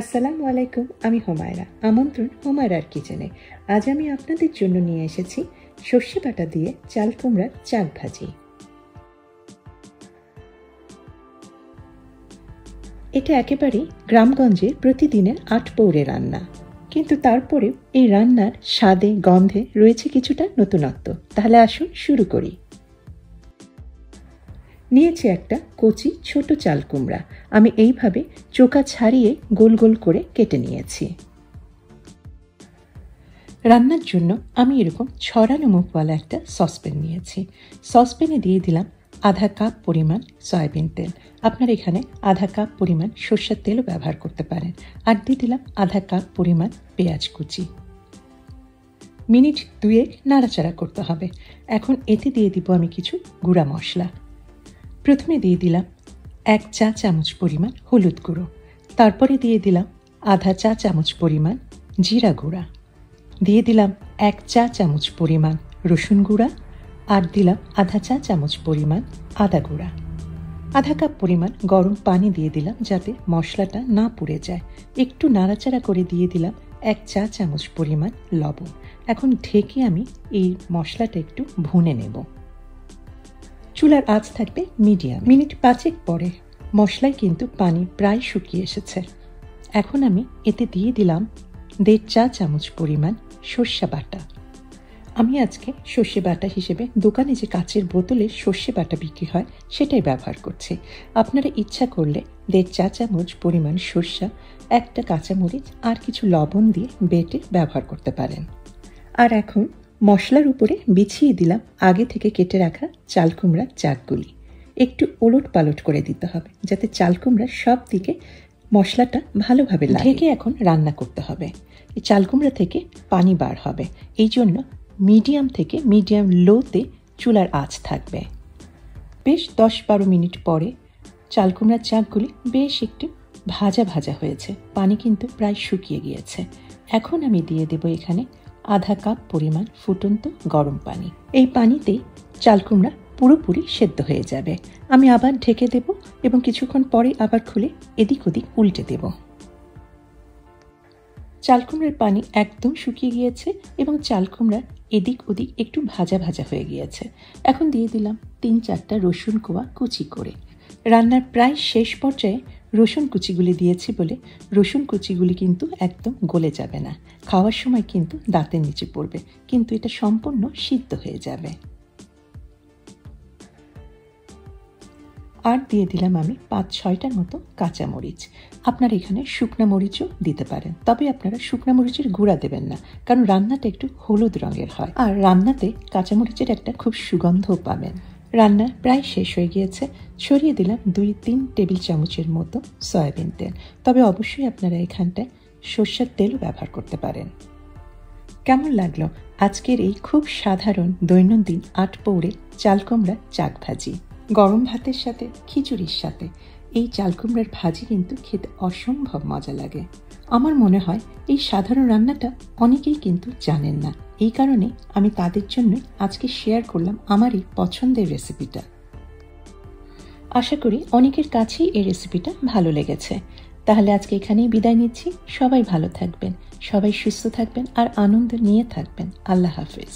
আসসালামু আলাইকুম, আমি হোমায়রা। আমন্ত্রণ হোমায়রার কিচেনে। আজ আমি আপনাদের জন্য নিয়ে এসেছি সর্ষে বাটা দিয়ে চাল কুমড়ার চাক ভাজি। এটা একেবারে গ্রামগঞ্জের প্রতিদিনের আটপৌরে রান্না, কিন্তু তারপরেও এই রান্নার স্বাদে গন্ধে রয়েছে কিছুটা নতুনত্ব। তাহলে আসুন শুরু করি। নিয়েছি একটা কচি ছোট চাল কুমড়া। আমি এইভাবে চোকা ছাড়িয়ে গোল গোল করে কেটে নিয়েছি। রান্নার জন্য আমি এরকম ছড়ানো মুখওয়ালা একটা সসপ্যান নিয়েছি। সসপ্যানে দিয়ে দিলাম আধা কাপ পরিমাণ সয়াবিন তেল। আপনারা এখানে আধা কাপ পরিমাণ সরষের তেলও ব্যবহার করতে পারেন। আর দিয়ে দিলাম আধা কাপ পরিমাণ পেঁয়াজ কুচি। মিনিট 2 নাড়াচাড়া করতে হবে। এখন এতে দিয়ে দিব আমি কিছু গুঁড়া মশলা। প্রথমে দিয়ে দিলাম 1 চা চামচ পরিমাণ হলুদ গুঁড়ো। তারপরে দিয়ে দিলাম আধা চা চামচ পরিমাণ জিরা গুঁড়া। দিয়ে দিলাম 1 চা চামচ পরিমাণ রসুন গুঁড়া। আর দিলাম আধা চা চামচ পরিমাণ আদা গুঁড়া। আধা কাপ পরিমাণ গরম পানি দিয়ে দিলাম যাতে মশলাটা না পুড়ে যায়। একটু নাড়াচাড়া করে দিয়ে দিলাম 1 চা চামচ পরিমাণ লবণ। এখন ঢেকে আমি এই মশলাটা একটু ভুনে নেব। চুলার আঁচ থাকবে মিডিয়াম। মিনিট 5 পরে মশলায় কিন্তু পানি প্রায় শুকিয়ে এসেছে। এখন আমি এতে দিয়ে দিলাম 1.5 চা চামচ পরিমাণ সর্ষে বাটা। আমি আজকে সর্ষে বাটা হিসেবে দোকানে যে কাচের বোতলে সর্ষে বাটা বিক্রি হয় সেটাই ব্যবহার করছি। আপনারা ইচ্ছা করলে 1.5 চা চামচ পরিমাণ সর্ষা, একটা কাঁচামরিচ আর কিছু লবণ দিয়ে বেটে ব্যবহার করতে পারেন। আর এখন মশলার উপরে বিছিয়ে দিলাম আগে থেকে কেটে রাখা চাল কুমড়ার চাকগুলি। একটু ওলট পালট করে দিতে হবে যাতে চাল কুমড়ার সব দিকে মশলাটা ভালোভাবে লাগে। ঢেকে এখন রান্না করতে হবে। এই চাল কুমড়া থেকে পানি বার হবে, এই জন্য মিডিয়াম থেকে মিডিয়াম লোতে চুলার আঁচ থাকবে। বেশ 10-12 মিনিট পরে চাল কুমড়ার চাকগুলি বেশ একটু ভাজা ভাজা হয়েছে, পানি কিন্তু প্রায় শুকিয়ে গিয়েছে। এখন আমি দিয়ে দেব এখানে আধা কাপ পরিমাণ ফুটন্ত গরম পানি। এই পানিতেই চাল কুমড়া পুরোপুরি সেদ্ধ হয়ে যাবে। আমি আবার ঢেকে দেব এবং কিছুক্ষণ পরে আবার খুলে এদিক ওদিক উল্টে দেব। চাল কুমড়ার পানি একদম শুকিয়ে গিয়েছে এবং চাল কুমড়া এদিক ওদিক একটু ভাজা ভাজা হয়ে গিয়েছে। এখন দিয়ে দিলাম 3-4টা রসুন কোয়া কুচি করে। রান্নার প্রায় শেষ পর্যায়ে রসুন কুচিগুলি দিয়েছি বলে রসুন কুচিগুলি কিন্তু একদম গলে যাবে না। খাওয়ার সময় কিন্তু দাঁতের নিচে পড়বে, কিন্তু এটা সম্পূর্ণ সিদ্ধ হয়ে যাবে। আর দিয়ে দিলাম আমি 5-6টার মতো কাঁচামরিচ। আপনারা এখানে শুকনা মরিচও দিতে পারেন, তবে আপনারা শুকনা মরিচের গুঁড়া দেবেন না, কারণ রান্নাটা একটু হলুদ রঙের হয়। আর রান্নাতে কাঁচামরিচের একটা খুব সুগন্ধও পাবেন। রান্না প্রায় শেষ হয়ে গিয়েছে। ছড়িয়ে দিলাম 2-3 টেবিল চামচের মতো সয়াবিন তেল, তবে অবশ্যই আপনারা এখানটায় সর্ষের তেলও ব্যবহার করতে পারেন। কেমন লাগলো আজকের এই খুব সাধারণ দৈনন্দিন আটপৌরে চাল কুমড়ার চাক ভাজি? গরম ভাতের সাথে, খিচুড়ির সাথে এই চাল কুমড়ার ভাজি কিন্তু খেতে অসম্ভব মজা লাগে। আমার মনে হয় এই সাধারণ রান্নাটা অনেকেই কিন্তু জানেন না। এই কারণে আমি তাদের জন্য আজকে শেয়ার করলাম আমার এই পছন্দের রেসিপিটা। আশা করি অনেকের কাছেই এই রেসিপিটা ভালো লেগেছে। তাহলে আজকে এখানেই বিদায় নিচ্ছি। সবাই ভালো থাকবেন, সবাই সুস্থ থাকবেন আর আনন্দ নিয়ে থাকবেন। আল্লাহ হাফেজ।